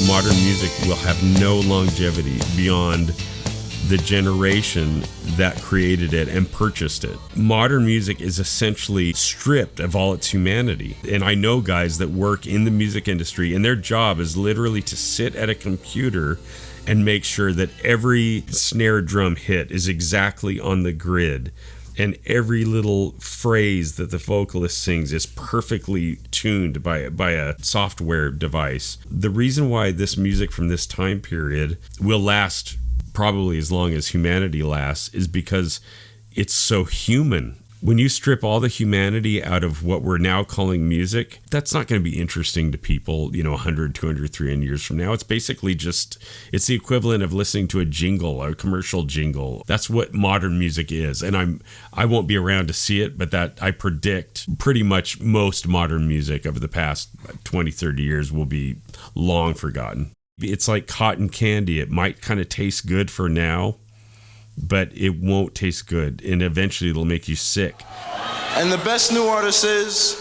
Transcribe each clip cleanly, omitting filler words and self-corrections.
modern music will have no longevity beyond the generation that created it and purchased it. Modern music is essentially stripped of all its humanity. And I know guys that work in the music industry, and their job is literally to sit at a computer and make sure that every snare drum hit is exactly on the grid, and every little phrase that the vocalist sings is perfectly tuned by a software device. The reason why this music from this time period will last probably as long as humanity lasts is because it's so human. When you strip all the humanity out of what we're now calling music, that's not going to be interesting to people, 100, 200, 300 years from now. It's basically it's the equivalent of listening to a jingle, a commercial jingle. That's what modern music is. And I won't be around to see it, but that I predict pretty much most modern music over the past 20, 30 years will be long forgotten. It's like cotton candy. It might kind of taste good for now, but it won't taste good, and eventually it'll make you sick. And the best new artist is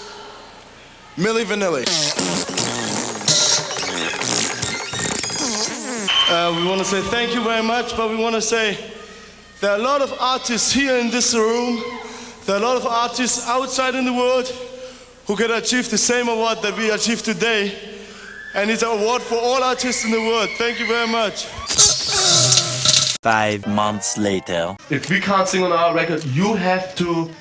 Milli Vanilli. We want to say thank you very much, but we want to say there are a lot of artists here in this room, there are a lot of artists outside in the world who can achieve the same award that we achieved today, and it's an award for all artists in the world. Thank you very much. 5 months later. If we can't sing on our record, you have to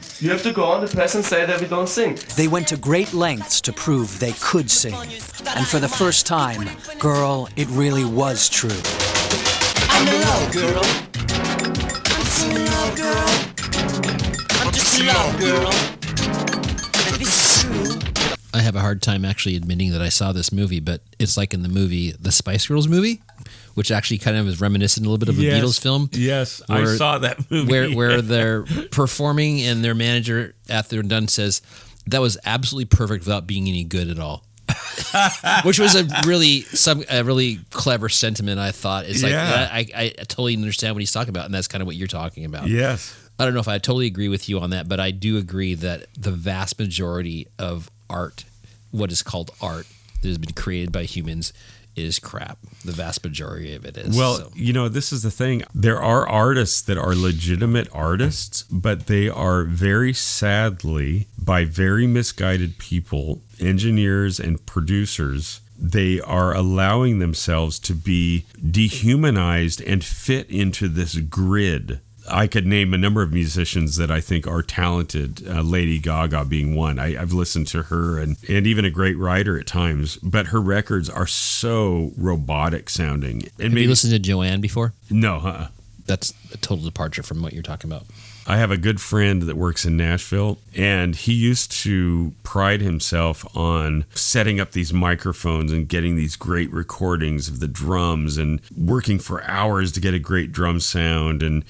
go on the press and say that we don't sing. They went to great lengths to prove they could sing. And for the first time, girl, it really was true. I'm in love, girl. I'm so in love, girl. I'm just in love, girl. And this is true. I have a hard time actually admitting that I saw this movie, but it's like in the movie, the Spice Girls movie, which actually kind of is reminiscent a little bit of a Beatles film. Yes, I saw that movie. Where they're performing and their manager, after they're done, says, that was absolutely perfect without being any good at all. Which was a really clever sentiment, I thought. It's like, I totally understand what he's talking about, and that's kind of what you're talking about. Yes. I don't know if I totally agree with you on that, but I do agree that the vast majority of art, what is called art, that has been created by humans, is crap. The vast majority of it is. Well, this is the thing. There are artists that are legitimate artists, but they are very sadly, by very misguided people, engineers and producers, they are allowing themselves to be dehumanized and fit into this grid. I could name a number of musicians that I think are talented, Lady Gaga being one. I've listened to her and even a great writer at times, but her records are so robotic sounding. And Have you listened to Joanne before? No, That's a total departure from what you're talking about. I have a good friend that works in Nashville, and he used to pride himself on setting up these microphones and getting these great recordings of the drums and working for hours to get a great drum sound and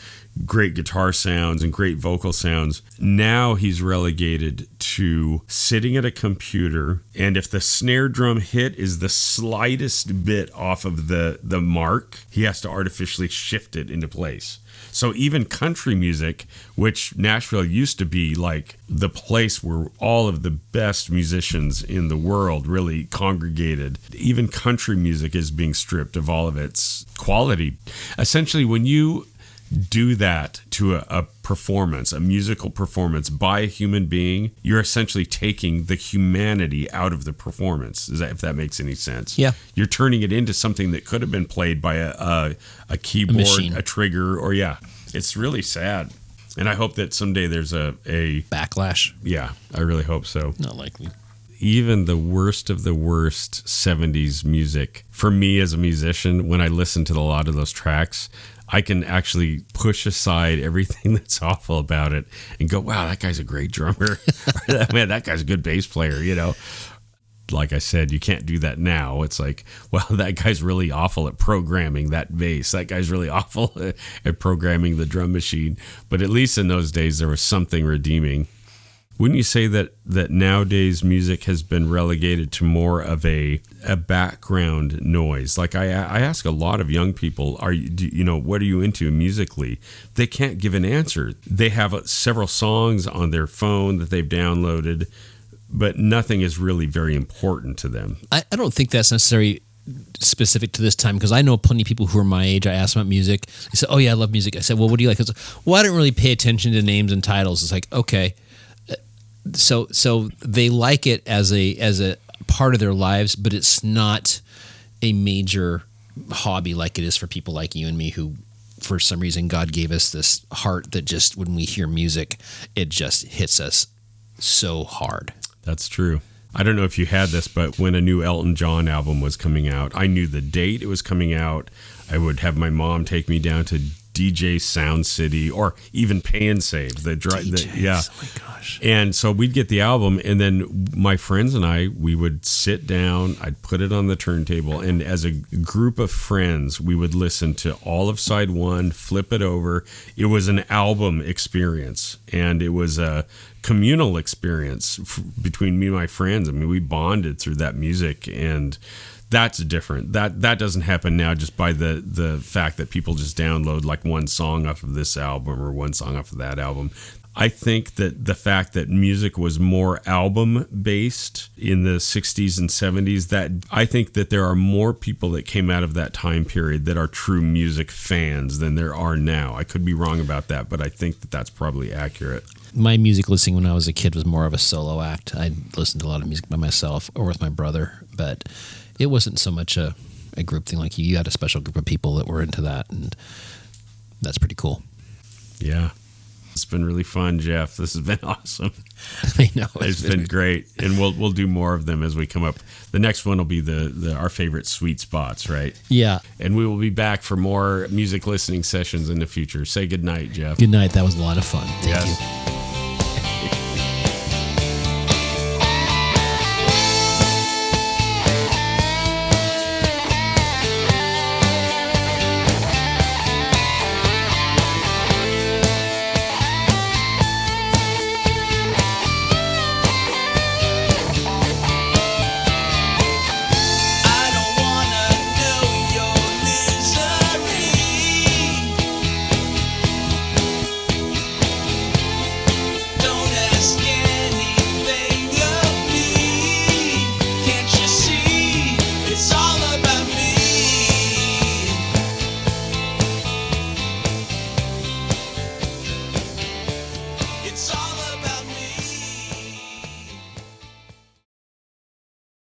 great guitar sounds and great vocal sounds. Now he's relegated to sitting at a computer, and if the snare drum hit is the slightest bit off of the mark, he has to artificially shift it into place. So even country music, which Nashville used to be like the place where all of the best musicians in the world really congregated, even country music is being stripped of all of its quality. Essentially, when you do that to a performance, a musical performance by a human being, you're essentially taking the humanity out of the performance. If that makes any sense? Yeah. You're turning it into something that could have been played by a keyboard, a trigger, or it's really sad. And I hope that someday there's a backlash. Yeah, I really hope so. Not likely. Even the worst of the worst 70s music, for me as a musician, when I listen to a lot of those tracks, I can actually push aside everything that's awful about it and go, wow, that guy's a great drummer. Man, that guy's a good bass player, Like I said, you can't do that now. It's like, well, that guy's really awful at programming that bass. That guy's really awful at programming the drum machine. But at least in those days, there was something redeeming. Wouldn't you say that nowadays music has been relegated to more of a background noise? Like I ask a lot of young people, what are you into musically? They can't give an answer. They have several songs on their phone that they've downloaded, but nothing is really very important to them. I don't think that's necessarily specific to this time because I know plenty of people who are my age. I asked them about music. They said, "Oh yeah, I love music." I said, "Well, what do you like?" I said, "Well, I don't really pay attention to names and titles." It's like, okay, so they like it as a part of their lives, but it's not a major hobby like it is for people like you and me who, for some reason, God gave us this heart that just when we hear music, it just hits us so hard. That's true. I don't know if you had this, but when a new Elton John album was coming out, I knew the date it was coming out. I would have my mom take me down to DJ Sound City or even Pay and Save. Yeah. Oh my gosh. And so we'd get the album, and then my friends and I, we would sit down, I'd put it on the turntable, and as a group of friends, we would listen to all of side one, flip it over. It was an album experience, and it was a communal experience between me and my friends. I mean, we bonded through that music, and that's different. That doesn't happen now just by the fact that people just download like one song off of this album or one song off of that album. I think that the fact that music was more album based in the 60s and 70s, that I think that there are more people that came out of that time period that are true music fans than there are now. I could be wrong about that, but I think that that's probably accurate. My music listening when I was a kid was more of a solo act. I listened to a lot of music by myself or with my brother, but it wasn't so much a group thing like you. You had a special group of people that were into that, and that's pretty cool. Yeah. It's been really fun, Jeff. This has been awesome. I know. It's been great. And we'll do more of them as we come up. The next one will be our favorite sweet spots, right? Yeah. And we will be back for more music listening sessions in the future. Say good night, Jeff. Good night. That was a lot of fun. Thank you.